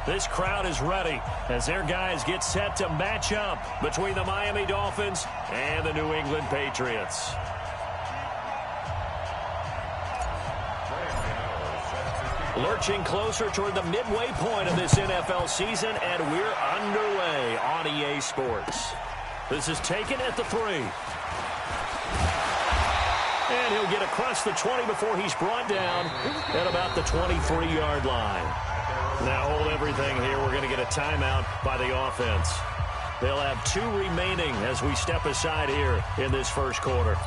This crowd is ready as their guys get set to match up between the Miami Dolphins and the New England Patriots. Lurching closer toward the midway point of this NFL season, and we're underway on EA Sports. This is taken at the 3. And he'll get across the 20 before he's brought down at about the 23-yard line. Now hold everything here. We're going to get a timeout by the offense. They'll have 2 remaining as we step aside here in this first quarter.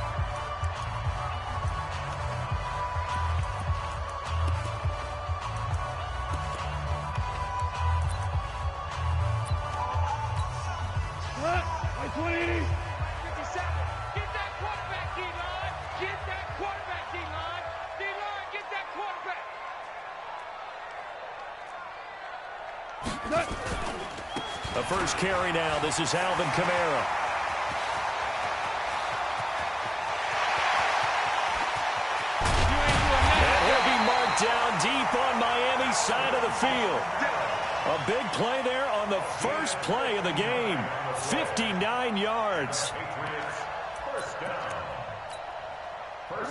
The first carry now. This is Alvin Kamara. And he'll be marked down deep on Miami's side of the field. A big play there on the first play of the game. 59 yards.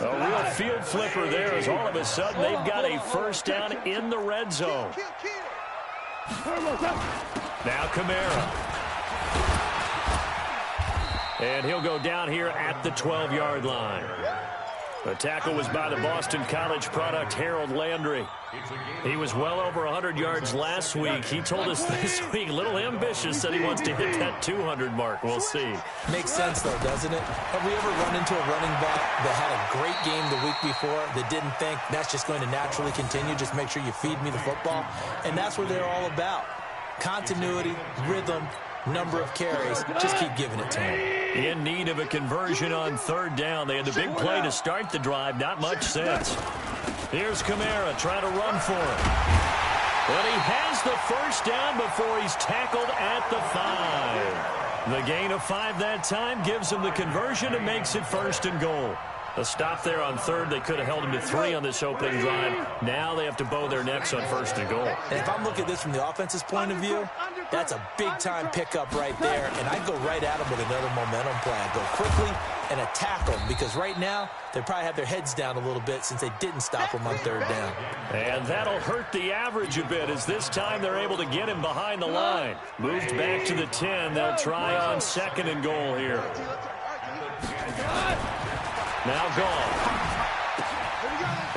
A real field flipper there as all of a sudden they've got a first down in the red zone. Now Kamara. And he'll go down here at the 12-yard line. The tackle was by the Boston College product, Harold Landry. He was well over 100 yards last week. He told us this week, a little ambitious, said he wants to hit that 200 mark. We'll see. Makes sense, though, doesn't it? Have we ever run into a running back that had a great game the week before that didn't think that's just going to naturally continue? Just make sure you feed me the football. And that's what they're all about. Continuity, rhythm, number of carries. Just keep giving it to him. In need of a conversion on third down. They had the big play to start the drive. Not much sense. Here's Kamara trying to run for it. But he has the first down before he's tackled at the 5. The gain of 5 that time gives him the conversion and makes it first and goal. A stop there on third. They could have held him to 3 on this opening drive. Now they have to bow their necks on first and goal. And if I'm looking at this from the offense's point of view, that's a big-time pickup right there. And I'd go right at him with another momentum play. I'd go quickly and attack them because right now they probably have their heads down a little bit since they didn't stop him on third down. And that'll hurt the average a bit as this time they're able to get him behind the line. Moved back to the 10. They'll try on second and goal here. Now gone.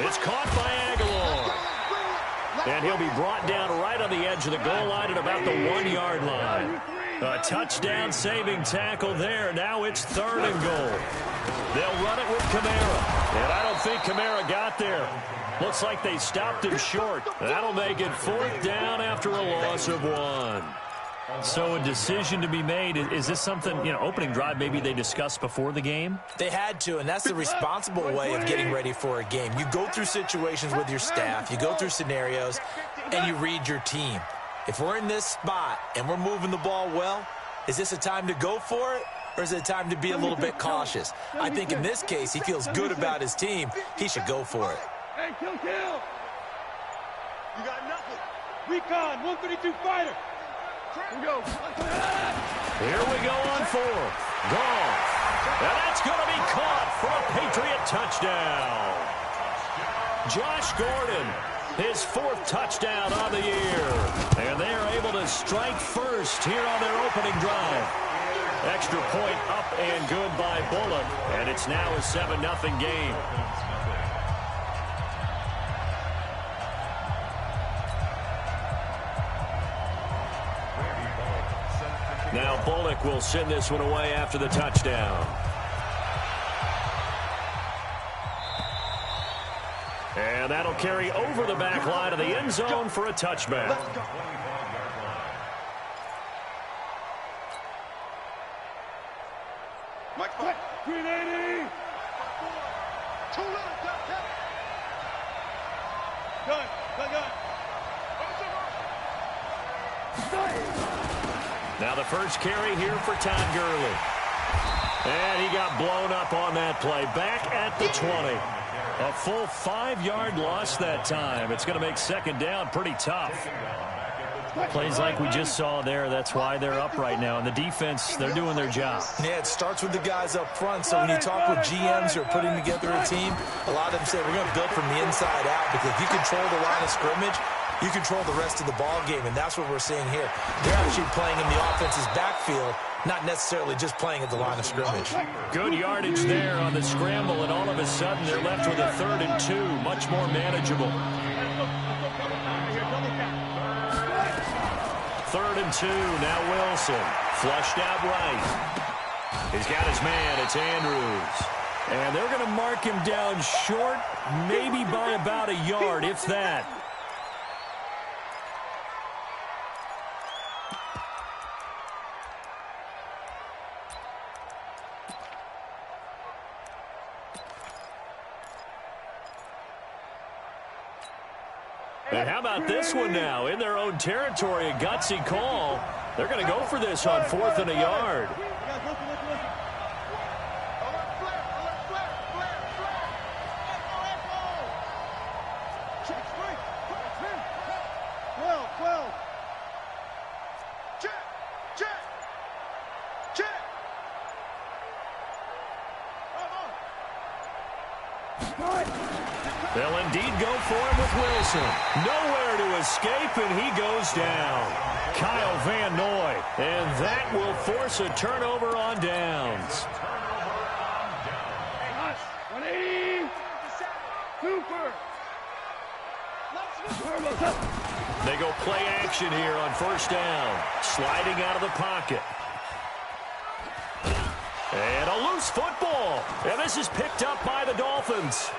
It's caught by Aguilar. And he'll be brought down right on the edge of the goal line at about the 1-yard line. A touchdown saving tackle there. Now it's third and goal. They'll run it with Kamara. And I don't think Kamara got there. Looks like they stopped him short. That'll make it fourth down after a loss of 1. So a decision to be made. Is this something, opening drive maybe they discussed before the game? They had to, and that's the responsible way of getting ready for a game. You go through situations with your staff, you go through scenarios, and you read your team. If we're in this spot and we're moving the ball well, is this a time to go for it, or is it a time to be a little bit cautious? I think in this case, he feels good about his team. He should go for it. Hey, kill. You got nothing. Recon, 132 fighter. Here we go on fourth. Gone. And that's going to be caught for a Patriot touchdown. Josh Gordon, his 4th touchdown on the year. And they are able to strike first here on their opening drive. Extra point up and good by Bullock. And it's now a 7-0 game. Now Bullock will send this one away after the touchdown. And that'll carry over the back line of the end zone for a touchback. Mike, 380. Now the first carry here for Todd Gurley. And he got blown up on that play. Back at the 20. A full 5-yard loss that time. It's going to make second down pretty tough. Plays like we just saw there, that's why they're up right now. And the defense, they're doing their job. Yeah, it starts with the guys up front. So when you talk with GMs who are putting together a team, a lot of them say we're going to build from the inside out, because if you control the line of scrimmage, you control the rest of the ball game, and that's what we're seeing here. They're actually playing in the offense's backfield, not necessarily just playing at the line of scrimmage. Good yardage there on the scramble, and all of a sudden they're left with a 3rd and 2, much more manageable. 3rd and 2, now Wilson. Flushed out right. He's got his man, it's Andrews. And they're going to mark him down short, maybe by about a yard, if that. And how about this one now? In their own territory, a gutsy call. They're going to go for this on 4th and a yard. They'll indeed go for him with Wilson. Nowhere to escape, and he goes down. Kyle Van Noy, and that will force a turnover on downs. 180. Cooper. They go play action here on 1st down. Sliding out of the pocket. And a loose football. And this is picked up by the Dolphins.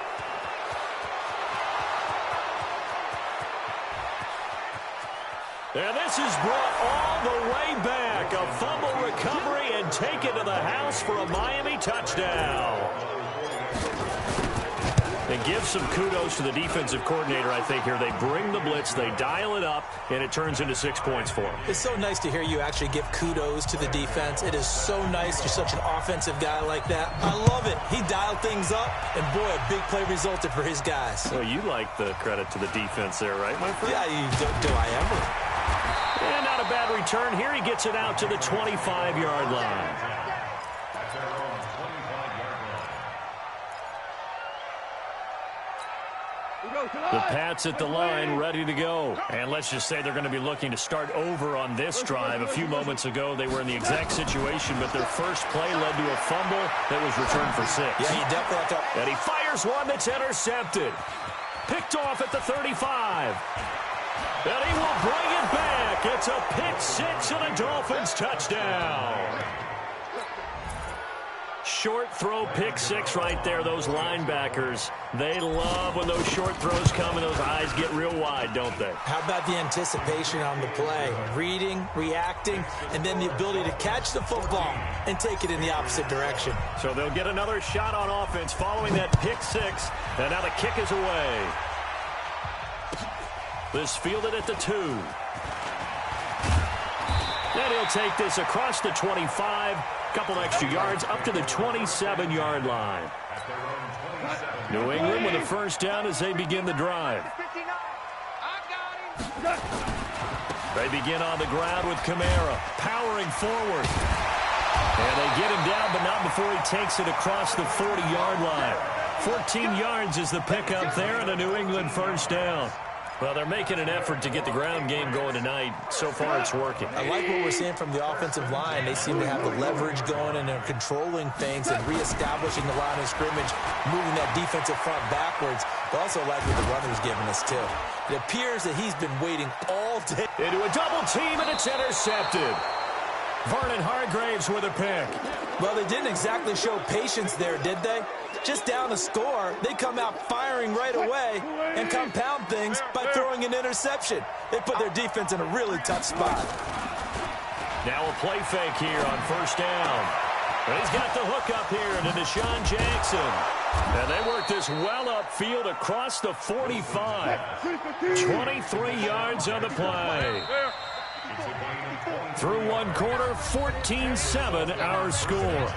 And this is brought all the way back. A fumble recovery and taken to the house for a Miami touchdown. And give some kudos to the defensive coordinator, I think, here. They bring the blitz, they dial it up, and it turns into 6 points for them. It's so nice to hear you actually give kudos to the defense. It is so nice. You're such an offensive guy like that. I love it. He dialed things up, and boy, a big play resulted for his guys. Well, you like the credit to the defense there, right, my friend? Yeah, do I ever? And not a bad return. Here he gets it out to the 25-yard line. The Pats at the line, ready to go. And let's just say they're going to be looking to start over on this drive. A few moments ago, they were in the exact situation, but their first play led to a fumble that was returned for 6. Yeah, he definitely have to. And he fires one that's intercepted. Picked off at the 35. And he will bring it back. It's a pick 6 and a Dolphins touchdown. Short throw, pick 6 right there. Those linebackers, they love when those short throws come and those eyes get real wide, don't they? How about the anticipation on the play? Reading, reacting, and then the ability to catch the football and take it in the opposite direction. So they'll get another shot on offense following that pick 6. And now the kick is away. This fielded at the 2. And he'll take this across the 25. Couple extra yards up to the 27-yard line. New England with a first down as they begin the drive. They begin on the ground with Kamara powering forward. And they get him down, but not before he takes it across the 40-yard line. 14 yards is the pickup there and a New England first down. Well, they're making an effort to get the ground game going tonight. So far, it's working. I like what we're seeing from the offensive line. They seem to have the leverage going, and they're controlling things and reestablishing the line of scrimmage, moving that defensive front backwards. But also like what the runner's giving us, too. It appears that he's been waiting all day. Into a double team, and it's intercepted. Vernon Hargraves with a pick. Well, they didn't exactly show patience there, did they? Just down a score, they come out firing right away and compound things by throwing an interception. They put their defense in a really tough spot. Now a play fake here on first down. And he's got the hook up here to Deshaun Jackson. And they work this well upfield across the 45. 23 yards on the play. Through one quarter, 14-7 our score.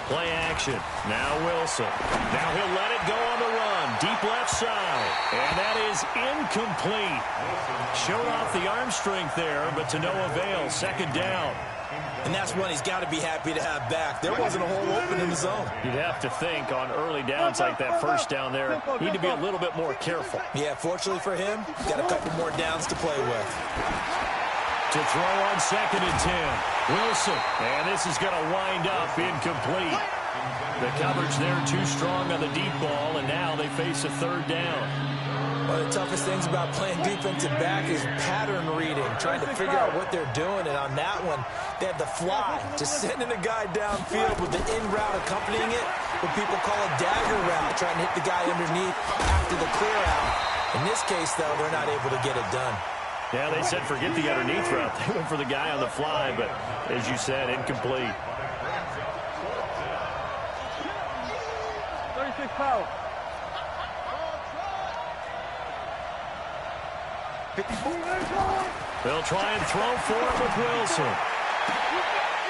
Play action. Now Wilson. Now he'll let it go on the run. Deep left side. And that is incomplete. Showed off the arm strength there, but to no avail. Second down. And that's one he's got to be happy to have back. There wasn't a hole open in the zone. You'd have to think on early downs like that first down there, need to be a little bit more careful. Yeah, fortunately for him, got a couple more downs to play with. To throw on 2nd and 10. Wilson. And this is going to wind up incomplete. The coverage there too strong on the deep ball, and now they face a 3rd down. One of the toughest things about playing defensive back is pattern reading, trying to figure out what they're doing. And on that one, they had the fly, just sending a guy downfield with the in route accompanying it, what people call a dagger route, trying to hit the guy underneath after the clear out. In this case, though, they're not able to get it done. Yeah, they said forget the underneath route. They went for the guy on the fly, but as you said, incomplete. 36 foul. They'll try and throw for it with Wilson.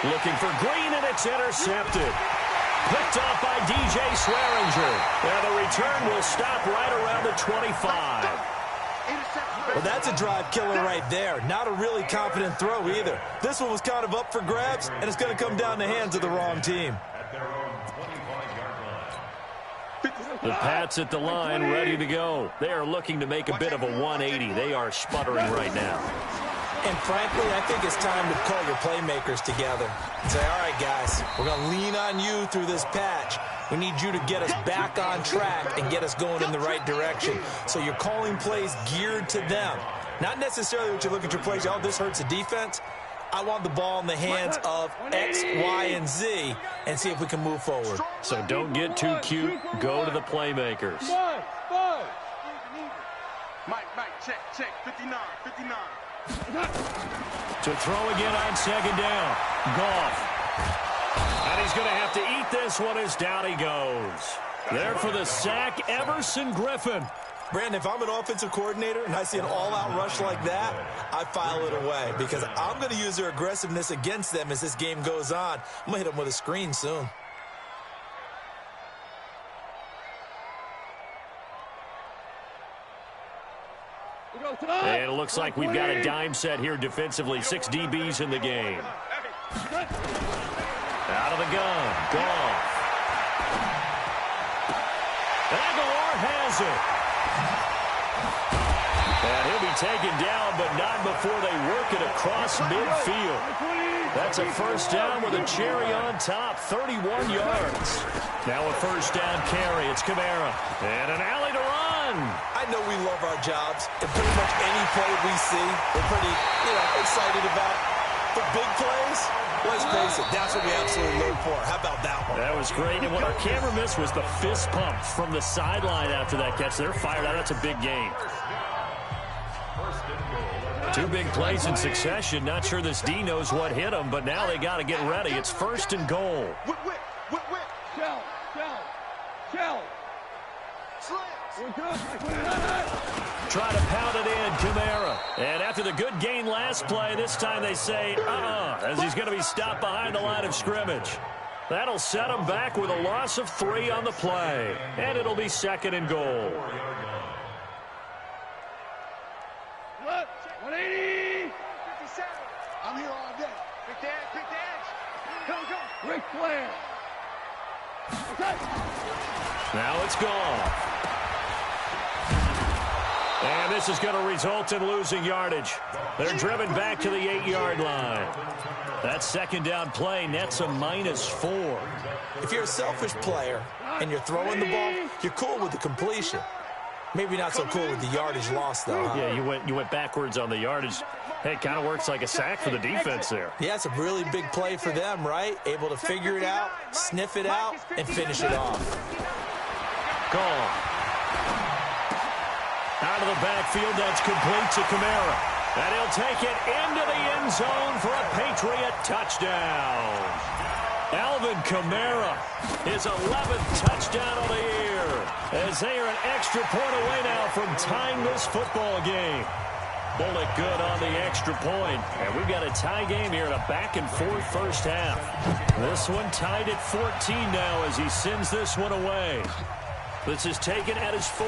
Looking for Green, and it's intercepted. Picked off by DJ Swearinger. And the return will stop right around the 25. Well, that's a drive killer right there. Not a really confident throw either. This one was kind of up for grabs, and it's going to come down the hands of the wrong team. The Pats at the line, ready to go. They are looking to make a bit of a 180. They are sputtering right now. And frankly, I think it's time to call your playmakers together and say, all right, guys, we're going to lean on you through this patch. We need you to get us back on track and get us going in the right direction. So you're calling plays geared to them. Not necessarily what you look at your plays, oh, this hurts the defense. I want the ball in the hands of X, Y, and Z and see if we can move forward. So don't get too cute. Go to the playmakers. Mike, check, 59. To throw again on 2nd down. Goff. And he's going to have to eat this one as down he goes. There for the sack, Everson Griffin. Brandon, if I'm an offensive coordinator and I see an all-out rush like that, I file it away because I'm going to use their aggressiveness against them as this game goes on. I'm going to hit them with a screen soon. And it looks like we've got a dime set here defensively. 6 DBs in the game. Out of the gun. Goff. Aguilar has it. And he'll be taken down, but not before they work it across midfield. That's a 1st down with a cherry on top, 31 yards. Now a 1st down carry. It's Kamara. And an alley to run. I know we love our jobs, and pretty much any play we see, we're pretty, excited about. But big plays, let's face it, that's what we absolutely live for. How about that one? That was great, and what our camera missed was the fist pump from the sideline after that catch. They're fired out. That's a big game. 2 big plays in succession. Not sure this D knows what hit them, but now they got to get ready. It's 1st and goal. Shell. Try to pound it in, Kamara. And after the good gain last play, this time they say, as he's going to be stopped behind the line of scrimmage. That'll set him back with a loss of 3 on the play. And it'll be 2nd and goal. 180. 57. I'm here all day. Big dash. Go. Ric Flair. Now it's gone. And this is going to result in losing yardage. They're driven back to the 8-yard line. That 2nd down play nets a -4. If you're a selfish player and you're throwing the ball, you're cool with the completion. Maybe not so cool with the yardage loss, though. Huh? Yeah, you went backwards on the yardage. Hey, it kind of works like a sack for the defense there. Yeah, it's a really big play for them, right? Able to figure it out, sniff it out, and finish it off. Gone. Out of the backfield, that's complete to Kamara. And he'll take it into the end zone for a Patriot touchdown. Alvin Kamara, his 11th touchdown of the year, as they are an extra point away now from tying this football game. Bullock good on the extra point. And we've got a tie game here in a back-and-forth first half. This one tied at 14 now as he sends this one away. This is taken at his 4.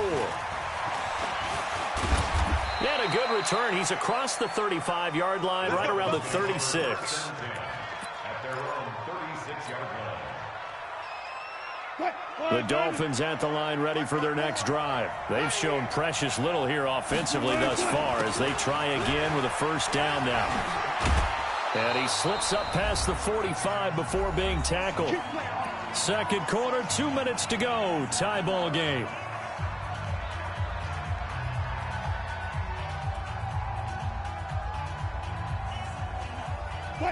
And a good return. He's across the 35-yard line, right around the 36. The Dolphins at the line ready for their next drive. They've shown precious little here offensively thus far as they try again with a first down now. And he slips up past the 45 before being tackled. Second quarter, 2 minutes to go. Tie ball game.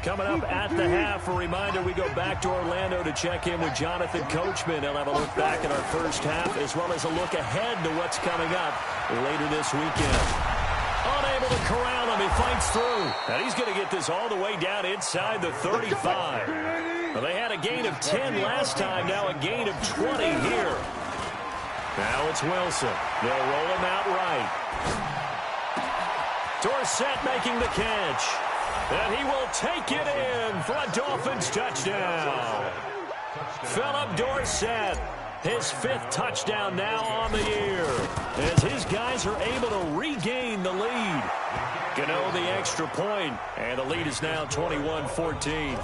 Coming up at the half, a reminder, we go back to Orlando to check in with Jonathan Coachman. He'll have a look back at our first half as well as a look ahead to what's coming up later this weekend. Unable to corral him, he fights through. And he's going to get this all the way down inside the 35. Well, they had a gain of 10 last time, now a gain of 20 here. Now it's Wilson. They'll roll him out right. Dorsett making the catch. And he will take it in for a Dolphins touchdown. Philip Dorsett, his 5th touchdown now on the year, as his guys are able to regain the lead. Gano the extra point, and the lead is now 21-14.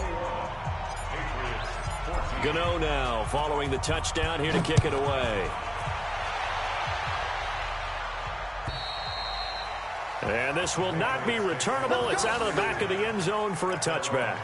Gano now following the touchdown here to kick it away. And this will not be returnable. It's out of the back of the end zone for a touchback.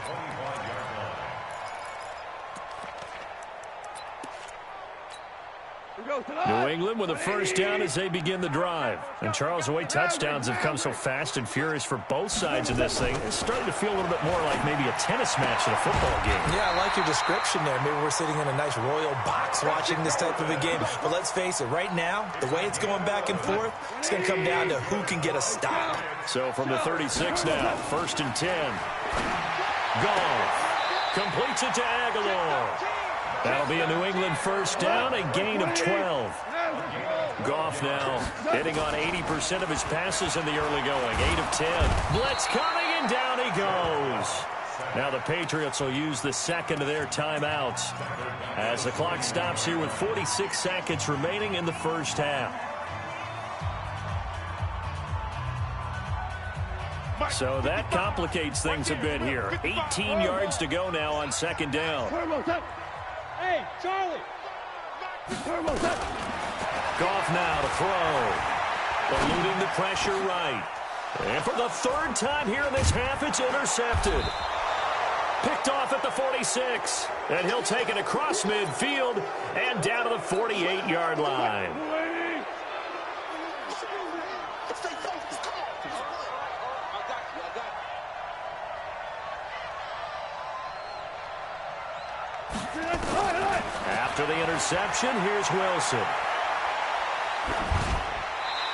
New England with a first down as they begin the drive. And Charles, the way touchdowns have come so fast and furious for both sides of this thing, it's starting to feel a little bit more like maybe a tennis match in a football game. Yeah, I like your description there. Maybe we're sitting in a nice royal box watching this type of a game. But let's face it, right now, the way it's going back and forth, it's going to come down to who can get a stop. So from the 36 now, 1st and 10. Goff completes it to Aguilar. That'll be a New England first down, a gain of 12. Goff now hitting on 80% of his passes in the early going. 8 of 10. Blitz coming, and down he goes. Now the Patriots will use the second of their timeouts as the clock stops here with 46 seconds remaining in the first half. So that complicates things a bit here. 18 yards to go now on second down. Hey, Charlie! Goff now to throw. Eluding the pressure right. And for the 3rd time here in this half, it's intercepted. Picked off at the 46. And he'll take it across midfield and down to the 48-yard line. After the interception, here's Wilson.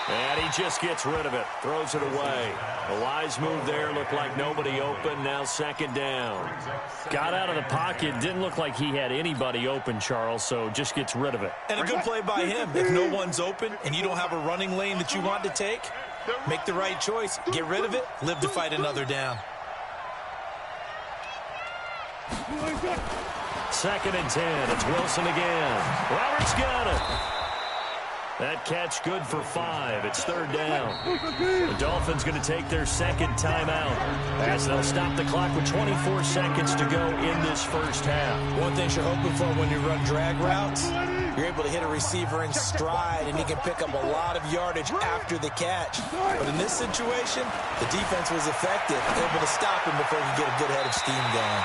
And he just gets rid of it. Throws it away. A wise move there. Looked like nobody open. Now second down. Got out of the pocket. Didn't look like he had anybody open, Charles, so just gets rid of it. And a good play by him. If no one's open and you don't have a running lane that you want to take, make the right choice. Get rid of it. Live to fight another down. 2nd and 10. It's Wilson again. Roberts got it. That catch good for 5. It's 3rd down. The Dolphins going to take their second timeout as they'll stop the clock with 24 seconds to go in this first half. One thing you're hoping for when you run drag routes, you're able to hit a receiver in stride, and he can pick up a lot of yardage after the catch. But in this situation, the defense was effective, able to stop him before he could get a good head of steam going.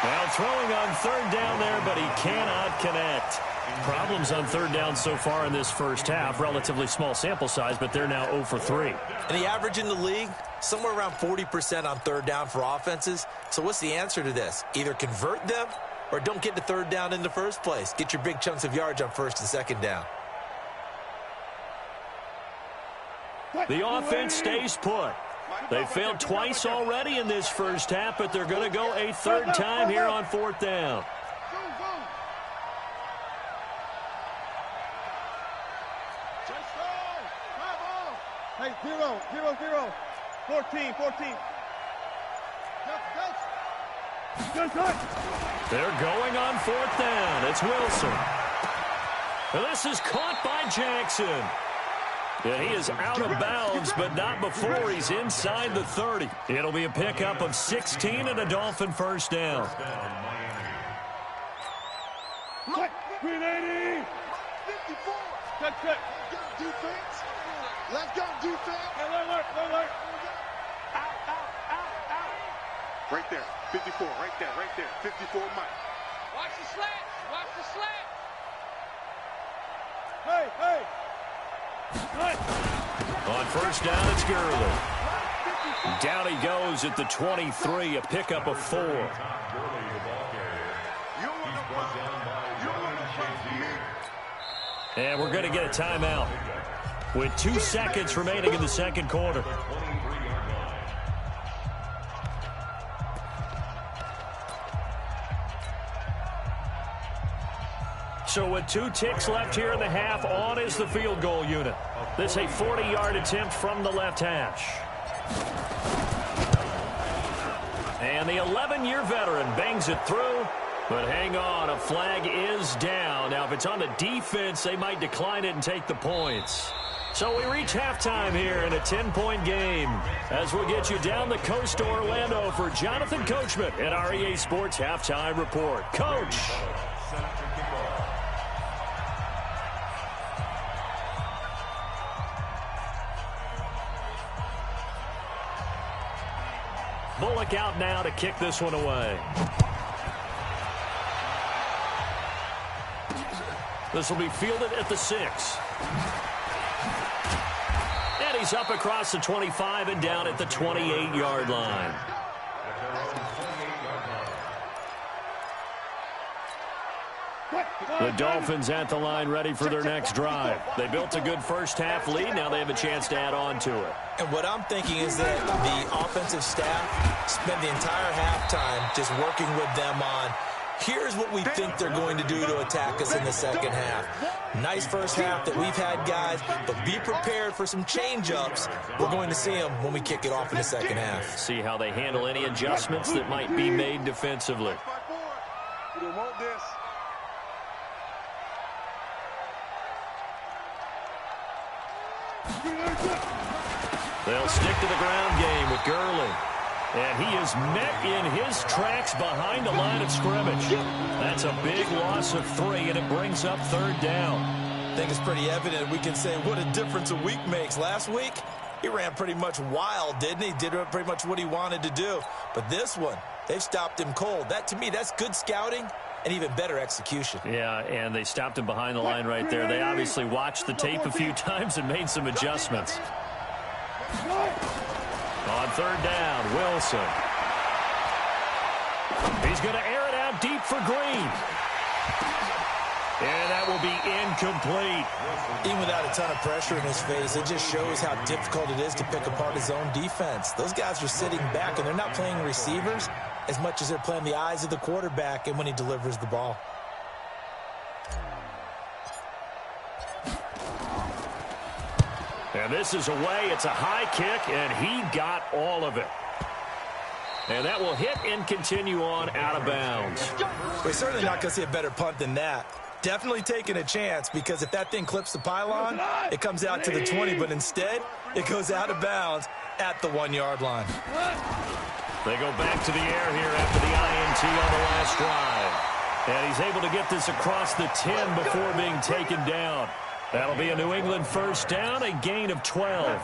Well, throwing on 3rd down there, but he cannot connect. Problems on 3rd down so far in this first half. Relatively small sample size, but they're now 0 for 3. And the average in the league, somewhere around 40% on 3rd down for offenses. So what's the answer to this? Either convert them or don't get to 3rd down in the first place. Get your big chunks of yards on 1st and 2nd down. The offense stays put. They failed twice already in this first half, but they're going to go a 3rd time here on 4th down. Hey, 0-0-0. 14. They're going on 4th down. It's Wilson. And this is caught by Jackson. And he is out of bounds, but not before he's inside the 30. It'll be a pickup of 16 and a Dolphin first down. 380. 54. Cut. Defense. Let's go, defense. Alert. Out. Right there. 54. Right there. 54, Mike. Watch the slant. Hey. On first down, it's Gurley. Down he goes at the 23, a pickup of 4. And we're going to get a timeout with 2 seconds remaining in the second quarter. So with 2 ticks left here in the half, on is the field goal unit. This a 40-yard attempt from the left hash. And the 11-year veteran bangs it through. But hang on, a flag is down. Now, if it's on the defense, they might decline it and take the points. So we reach halftime here in a 10-point game. As we'll get you down the coast to Orlando for Jonathan Coachman at our EA Sports Halftime Report. Coach. Bullock out now to kick this one away. This will be fielded at the 6. And he's up across the 25 and down at the 28-yard line. The Dolphins at the line ready for their next drive. They built a good first-half lead. Now they have a chance to add on to it. And what I'm thinking is that the offensive staff spent the entire halftime just working with them on, here's what we think they're going to do to attack us in the second half. Nice first half that we've had, guys, but be prepared for some change-ups. We're going to see them when we kick it off in the second half. See how they handle any adjustments that might be made defensively. We don't want this. They'll stick to the ground game with Gurley. And he is met in his tracks behind the line of scrimmage. That's a big loss of 3, and it brings up 3rd down. I think it's pretty evident we can say what a difference a week makes. Last week, he ran pretty much wild, didn't he? Did pretty much what he wanted to do. But this one, they've stopped him cold. That, to me, that's good scouting and even better execution. Yeah, and they stopped him behind the line right there. They obviously watched the tape a few times and made some adjustments. On 3rd down, Wilson. He's going to air it out deep for Green. And that will be incomplete. Even without a ton of pressure in his face, it just shows how difficult it is to pick apart his own defense. Those guys are sitting back, and they're not playing receivers as much as they're playing the eyes of the quarterback and when he delivers the ball. And this is away. It's a high kick, and he got all of it. And that will hit and continue on out of bounds. We're certainly not going to see a better punt than that. Definitely taking a chance, because if that thing clips the pylon, it comes out to the 20, but instead, it goes out of bounds at the 1-yard line. They go back to the air here after the INT on the last drive. And he's able to get this across the 10 before being taken down. That'll be a New England first down, a gain of 12.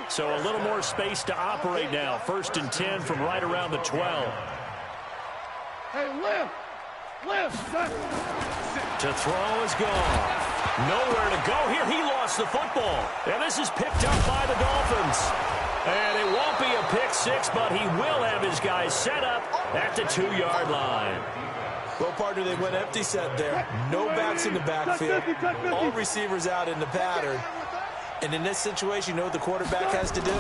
So a little more space to operate now. 1st and 10 from right around the 12. Hey, lift. To throw is gone. Nowhere to go here. He lost the football. And this is picked up by the Dolphins. And it won't be a pick 6, but he will have his guys set up at the 2-yard line. Well, partner, they went empty set there. No backs in the backfield. All receivers out in the pattern. And in this situation, you know what the quarterback has to do?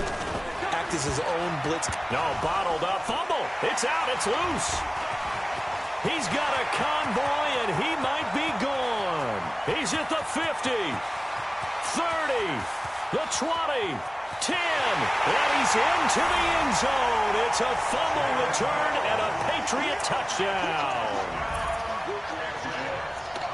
Act as his own blitz. No, bottled up. Fumble. It's out. It's loose. He's got a convoy, and he might be gone. He's at the 50, 30, the 20, 10, and he's into the end zone. It's a fumble return and a Patriot touchdown.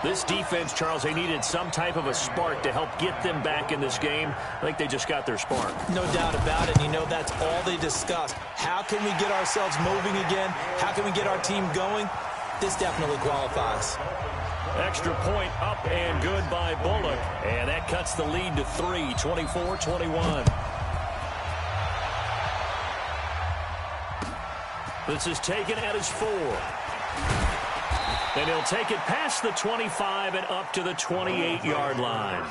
This defense, Charles, they needed some type of a spark to help get them back in this game. I think they just got their spark. No doubt about it. You know, that's all they discussed. How can we get ourselves moving again? How can we get our team going? This definitely qualifies. Extra point up and good by Bullock. And that cuts the lead to 3, 24-21. This is taken at his 4. And he'll take it past the 25 and up to the 28-yard line.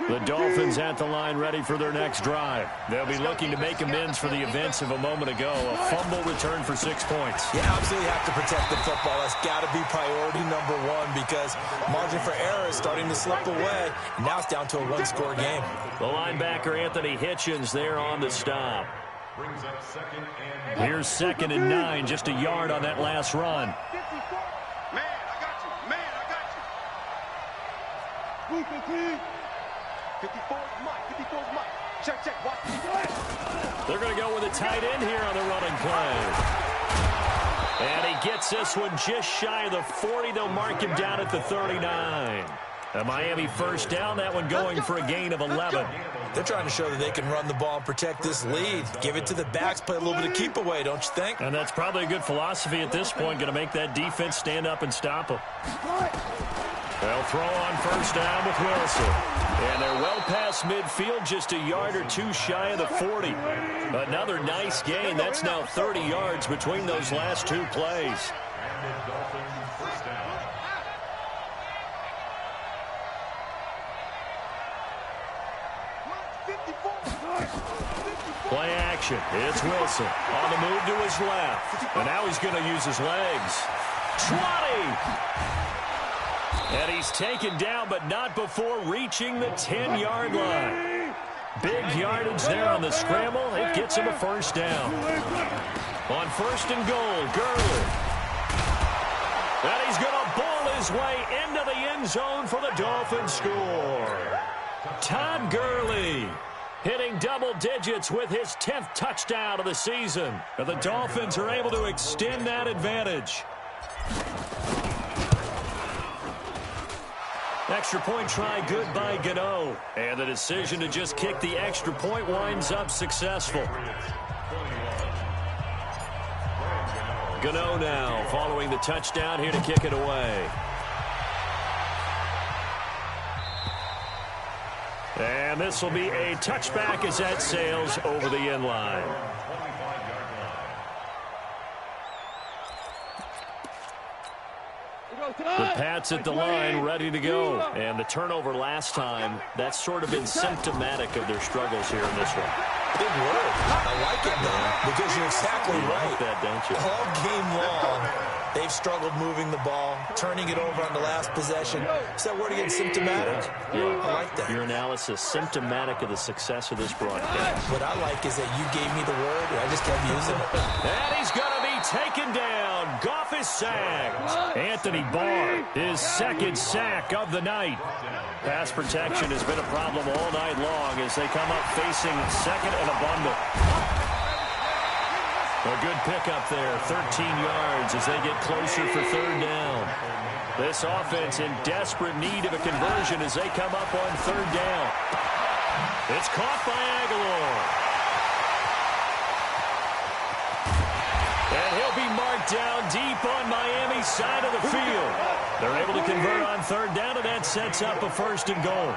The Dolphins at the line ready for their next drive. They'll be looking to make amends for the events of a moment ago. A fumble return for 6 points. You absolutely have to protect the football. That's got to be priority number 1 because margin for error is starting to slip away. And now it's down to a 1-score game. The linebacker, Anthony Hitchens, there on the stop. Here's 2nd and 9, just a yard on that last run. Man, I got you. Man, I got you. 54 Mike. 54 Mike. Check, check. Watch. They're going to go with a tight end here on the running play. And he gets this one just shy of the 40. They'll mark him down at the 39. A Miami first down, that one going for a gain of 11. They're trying to show that they can run the ball and protect this lead. Give it to the backs, play a little bit of keep away, don't you think? And that's probably a good philosophy at this point, going to make that defense stand up and stop them. They'll throw on first down with Wilson. And they're well past midfield, just a yard or 2 shy of the 40. Another nice gain. That's now 30 yards between those last 2 plays. Play action. It's Wilson on the move to his left. And now he's going to use his legs. 20! And he's taken down, but not before reaching the 10-yard line. Big yardage there on the scramble. It gets him a first down. On 1st and goal, Gurley. And he's going to ball his way into the end zone for the Dolphins score. Todd Gurley hitting double digits with his 10th touchdown of the season. And the Dolphins are able to extend that advantage. Extra point try good by Gano. And the decision to just kick the extra point winds up successful. Gano now following the touchdown here to kick it away. And this will be a touchback as that sails over the end line. The Pats at the line ready to go. And the turnover last time, that's sort of been symptomatic of their struggles here in this one. Big word. I like it, man, because you're exactly right. Like that, don't you? All game long, they've struggled moving the ball, turning it over on the last possession. Is that word again, symptomatic? Yeah. I like that. Your analysis, symptomatic of the success of this broadcast. What I like is that you gave me the word, and I just kept using it. And he's going to be taken down. Goff is sacked. Anthony Barr, his 2nd sack of the night. Pass protection has been a problem all night long as they come up facing 2nd and a bundle. A good pickup there, 13 yards as they get closer for 3rd down. This offense in desperate need of a conversion as they come up on 3rd down. It's caught by Aguilar. And he'll be marked down deep on Miami's side of the field. They're able to convert on 3rd down, and that sets up a 1st and goal.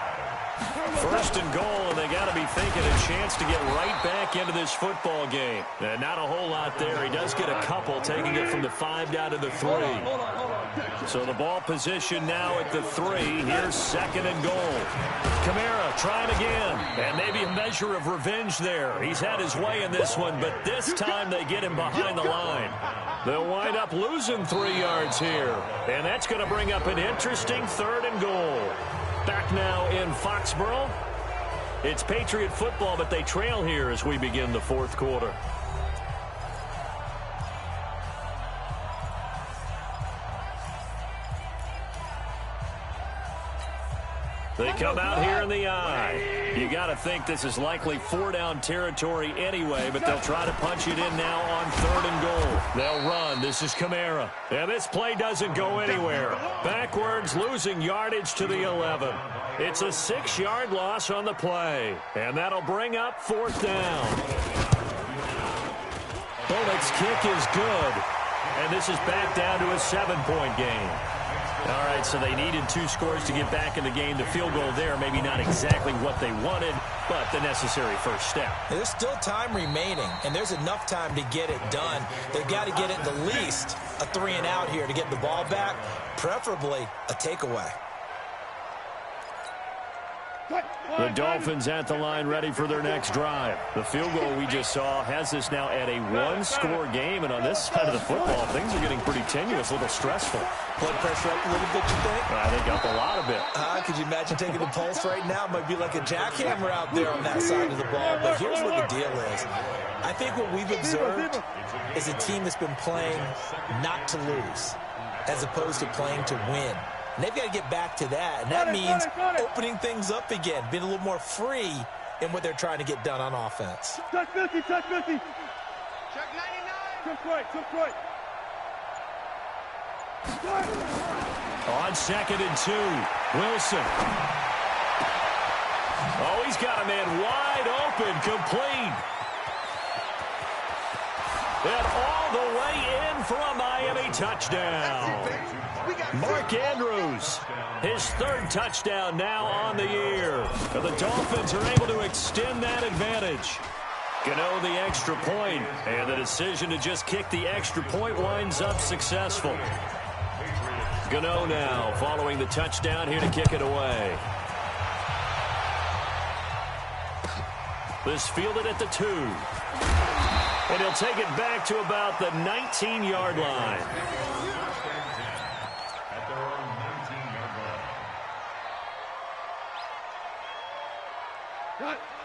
1st and goal, and they got to be thinking a chance to get right back into this football game. And not a whole lot there. He does get a couple, taking it from the 5 down to the 3. So the ball position now at the 3. Here's 2nd and goal. Kamara trying again. And maybe a measure of revenge there. He's had his way in this one, but this time they get him behind the line. They'll wind up losing 3 yards here. And that's going to bring up an interesting 3rd and goal. Back now in Foxborough. It's Patriot football, but they trail here as we begin the 4th quarter. They come out here in the eye. You got to think this is likely 4-down territory anyway, but they'll try to punch it in now on 3rd and goal. They'll run. This is Kamara. And this play doesn't go anywhere. Backwards, losing yardage to the 11. It's a 6-yard loss on the play. And that'll bring up 4th down. Bullock's kick is good. And this is back down to a 7-point game. All right, so they needed 2 scores to get back in the game. The field goal there, maybe not exactly what they wanted, but the necessary first step. There's still time remaining, and there's enough time to get it done. They've got to get it at least a 3-and-out here to get the ball back, preferably a takeaway. The Dolphins at the line ready for their next drive. The field goal we just saw has this now at a 1-score game, and on this side of the football, things are getting pretty tenuous, a little stressful. Blood pressure up a little bit, you think? I think up a lot of it. Could you imagine taking the pulse right now? It might be like a jackhammer out there on that side of the ball, but here's what the deal is. I think what we've observed is a team that's been playing not to lose as opposed to playing to win. And they've got to get back to that, and that means opening things up again, being a little more free in what they're trying to get done on offense. Touch 50, touch 50. Check 99. Took right, took right. On 2nd and 2, Wilson. Oh, he's got a man wide open, complete. And all the way in for a Miami touchdown. Mark Andrews, his 3rd touchdown now on the year. And the Dolphins are able to extend that advantage. Gano the extra point, and the decision to just kick the extra point winds up successful. Gano now following the touchdown here to kick it away. This fielded at the 2. And he'll take it back to about the 19-yard line.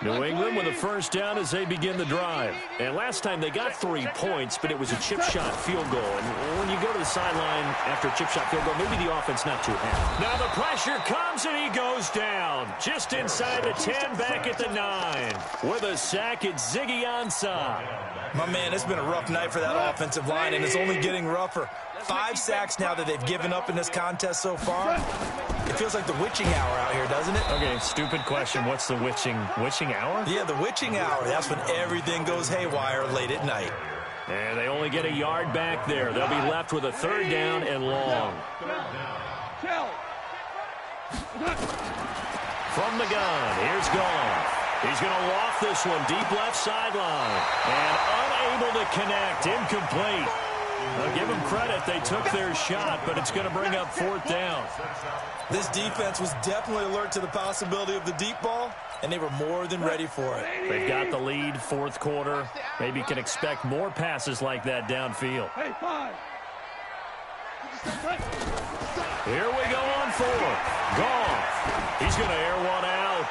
New England with a first down as they begin the drive. And last time they got 3 points, but it was a chip shot field goal. And when you go to the sideline after a chip shot field goal, maybe the offense not too happy. Now the pressure comes and he goes down. Just inside the 10, back at the 9. With a sack, it's Ziggy Ansah. My man, it's been a rough night for that offensive line, and it's only getting rougher. 5 sacks now that they've given up in this contest so far. It feels like the witching hour out here, doesn't it? Okay, stupid question. What's the witching hour? Yeah, the witching hour. That's when everything goes haywire late at night. And they only get a yard back there. They'll be left with a 3rd down and long. From the gun, here's Goff. He's going to loft this one deep left sideline. And unable to connect, incomplete. Now give them credit, they took their shot, but it's going to bring up 4th down. This defense was definitely alert to the possibility of the deep ball, and they were more than ready for it. They've got the lead, 4th quarter. Maybe can expect more passes like that downfield. Here we go on 4th. Goff. He's going to air one out.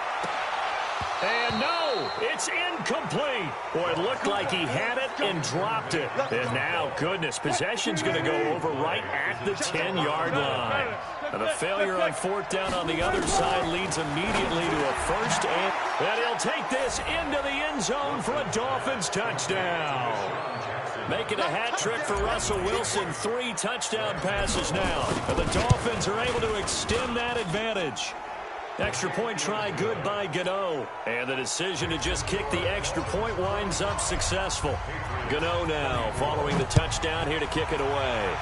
And no, it's incomplete. Boy, it looked like he had it and dropped it. And now, goodness, possession's going to go over right at the 10-yard line. And the failure on 4th down on the other side leads immediately to a first and he'll take this into the end zone for a Dolphins touchdown. Making a hat trick for Russell Wilson. 3 touchdown passes now. And the Dolphins are able to extend that advantage. Extra point try good by Gano. And the decision to just kick the extra point winds up successful. Gano now following the touchdown here to kick it away.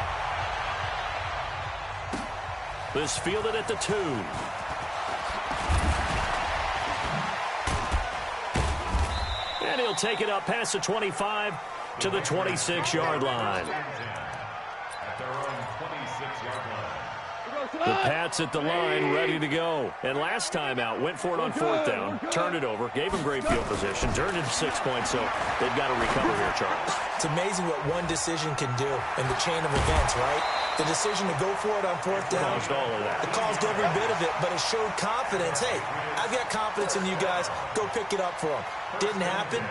This fielded at the 2. And he'll take it up past the 25 to the 26-yard line. The Pats at the line, ready to go. And last time out, went for it on 4th down, turned it over, gave them great field position, turned it to 6 points, so they've got to recover here, Charles. It's amazing what one decision can do in the chain of events, right? The decision to go for it on 4th down. Caused all of that. It caused every bit of it, but it showed confidence. Hey, I've got confidence in you guys. Go pick it up for them. Didn't happen.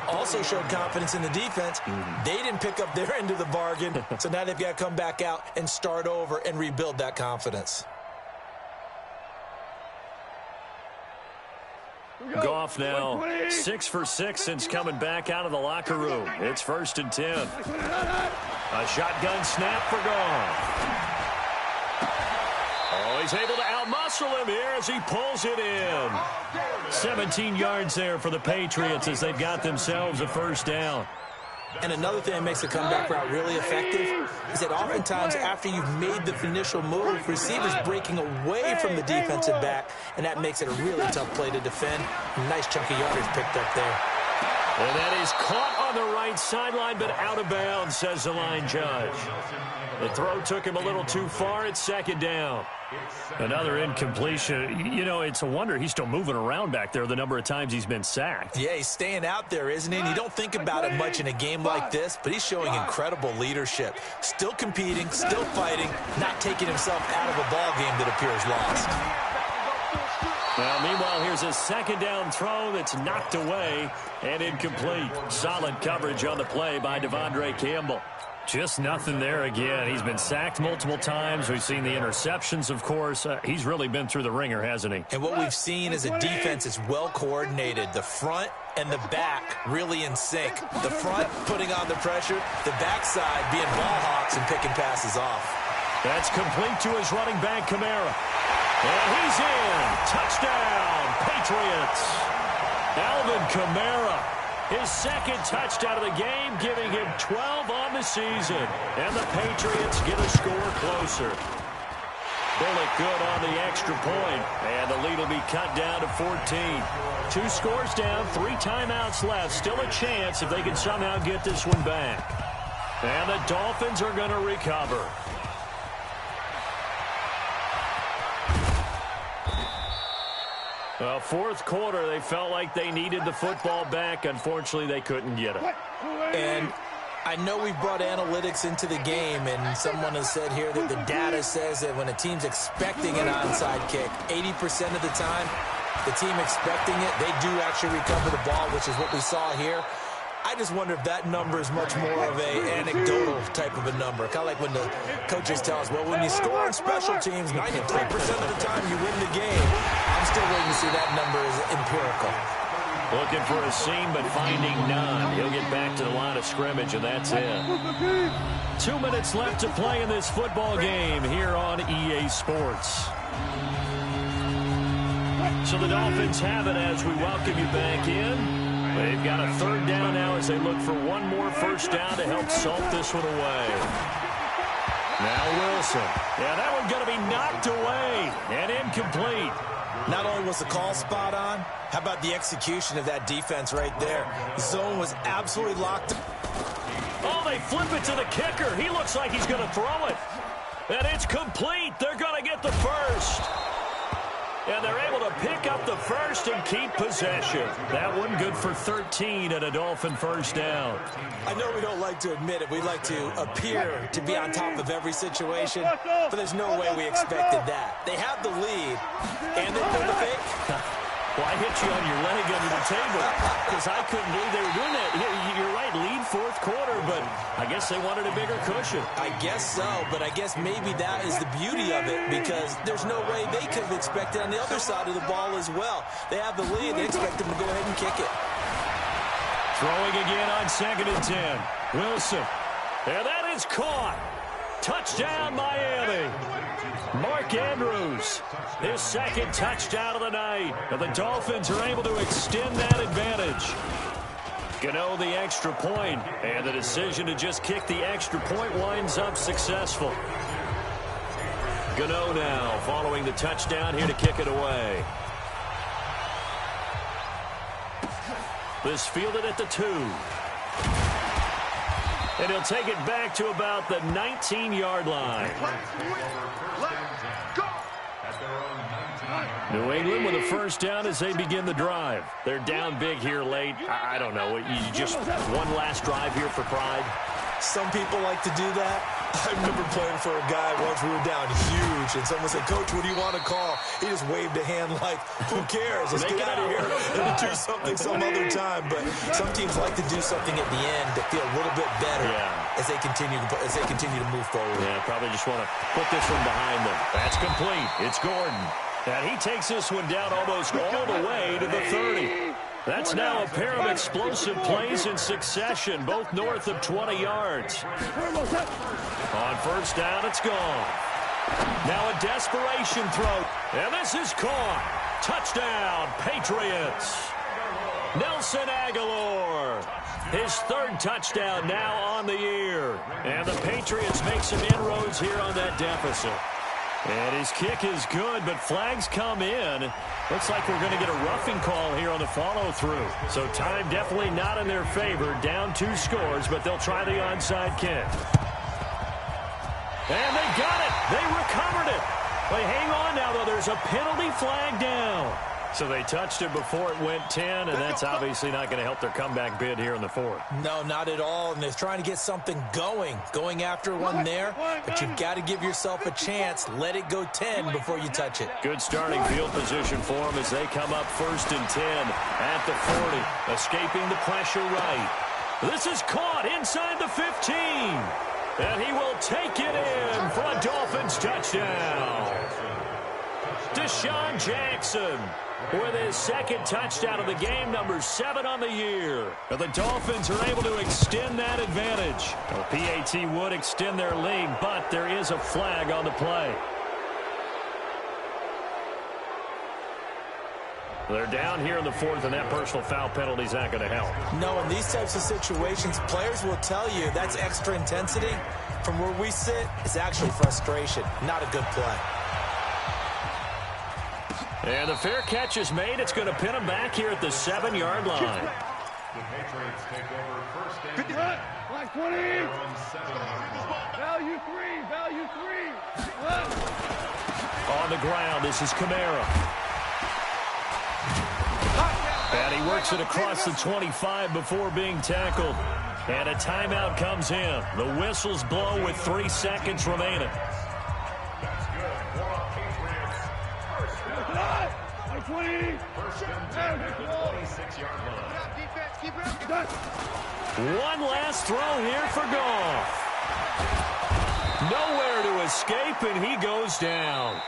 Also showed confidence in the defense. They didn't pick up their end of the bargain, so now they've got to come back out and start over and rebuild that confidence. Goff now 6 for 6 since coming back out of the locker room. It's 1st and 10. A shotgun snap for Goff. Oh, he's able to outmuscle him here as he pulls it in. 17 yards there for the Patriots as they've got themselves a 1st down. And another thing that makes the comeback route really effective is that oftentimes after you've made the initial move, receivers breaking away from the defensive back, and that makes it a really tough play to defend. Nice chunk of yardage picked up there. And that is caught on the right sideline, but out of bounds, says the line judge. The throw took him a little too far. It's 2nd down. Another incompletion. You know, it's a wonder he's still moving around back there the number of times he's been sacked. Yeah, he's staying out there, isn't he? And you don't think about it much in a game like this, but he's showing incredible leadership. Still competing, still fighting, not taking himself out of a ball game that appears lost. Well, meanwhile, here's a 2nd down throw that's knocked away and incomplete. Solid coverage on the play by Devondre Campbell. Just nothing there again. He's been sacked multiple times. We've seen the interceptions, of course. He's really been through the ringer, hasn't he? And what we've seen is a defense that's well coordinated. The front and the back really in sync. The front putting on the pressure, the backside being ball hawks and picking passes off. That's complete to his running back, Kamara. And he's in. Touchdown, Patriots. Alvin Kamara. His 2nd touchdown of the game, giving him 12 on the season. And the Patriots get a score closer. Bullock good on the extra point. And the lead will be cut down to 14. 2 scores down, 3 timeouts left. Still a chance if they can somehow get this one back. And the Dolphins are going to recover. Well, 4th quarter, they felt like they needed the football back. Unfortunately, they couldn't get it. And I know we brought analytics into the game, and someone has said here that the data says that when a team's expecting an onside kick, 80% of the time, the team expecting it, they do actually recover the ball, which is what we saw here. I just wonder if that number is much more of an anecdotal type of a number. Kind of like when the coaches tell us, well, when you score on special teams, 93% of the time you win the game. I'm still waiting to see that number is empirical. Looking for a seam, but finding none. He'll get back to the line of scrimmage, and that's it. 2 minutes left to play in this football game here on EA Sports. So the Dolphins have it as we welcome you back in. They've got a 3rd down now as they look for one more 1st down to help salt this one away. Now Wilson. Yeah, that one's going to be knocked away and incomplete. Not only was the call spot on, how about the execution of that defense right there? The zone was absolutely locked. Oh, they flip it to the kicker. He looks like he's going to throw it. And it's complete. They're going to get the 1st. And they're able to pick up the 1st and keep possession. That one good for 13 and a Dolphin 1st down. I know we don't like to admit it. We like to appear to be on top of every situation, but there's no way we expected that. They have the lead, and they pulled the fake. Well, I hit you on your leg under the table because I couldn't believe they were doing that. You're right, lead 4th quarter, but I guess they wanted a bigger cushion. I guess so, but I guess maybe that is the beauty of it because there's no way they could have expected on the other side of the ball as well. They have the lead. They expect them to go ahead and kick it. Throwing again on 2nd and 10. Wilson. And that is caught. Touchdown, Miami. Mark Andrews, his 2nd touchdown of the night. And the Dolphins are able to extend that advantage. Gano the extra point, and the decision to just kick the extra point winds up successful. Gano now following the touchdown here to kick it away. This fielded at the 2. And he'll take it back to about the 19-yard line. New England with a 1st down as they begin the drive. They're down big here late. I don't know. You just one last drive here for pride. Some people like to do that. I remember playing for a guy once. We were down huge, and someone said, "Coach, what do you want to call?" He just waved a hand like, "Who cares? Let's get out of here and do something some other time." But some teams like to do something at the end to feel a little bit better as they continue to move forward. Yeah, probably just want to put this one behind them. That's complete. It's Gordon. And he takes this one down almost all the way to the 30. That's now a pair of explosive plays in succession, both north of 20 yards. On first down, it's gone. Now a desperation throw. And this is caught. Touchdown, Patriots. Nelson Aguilar. His third touchdown now on the year. And the Patriots make some inroads here on that deficit. And his kick is good, but flags come in. Looks like we're going to get a roughing call here on the follow-through. So time definitely not in their favor. Down 2 scores, but they'll try the onside kick. And they got it. They recovered it. But hang on now, though. There's a penalty flag down. So they touched it before it went 10, and that's obviously not going to help their comeback bid here in the 4th. No, not at all, and they're trying to get something going after one there, but you've got to give yourself a chance. Let it go 10 before you touch it. Good starting field position for them as they come up 1st and 10 at the 40, escaping the pressure right. This is caught inside the 15, and he will take it in for a Dolphins touchdown. Deshaun Jackson with his second touchdown of the game, number 7 on the year. And the Dolphins are able to extend that advantage. Well, PAT would extend their lead, but there is a flag on the play. They're down here in the 4th, and that personal foul penalty is not going to help. No, in these types of situations, players will tell you that's extra intensity. From where we sit, it's actually frustration, not a good play. And the fair catch is made. It's going to pin him back here at the 7-yard line. The Patriots take over 1st and 10. Black 20. Value 3. On the ground, this is Kamara. And he works it across the 25 before being tackled. And a timeout comes in. The whistles blow with 3 seconds remaining. One last throw here for Goff. Nowhere to escape, and he goes down.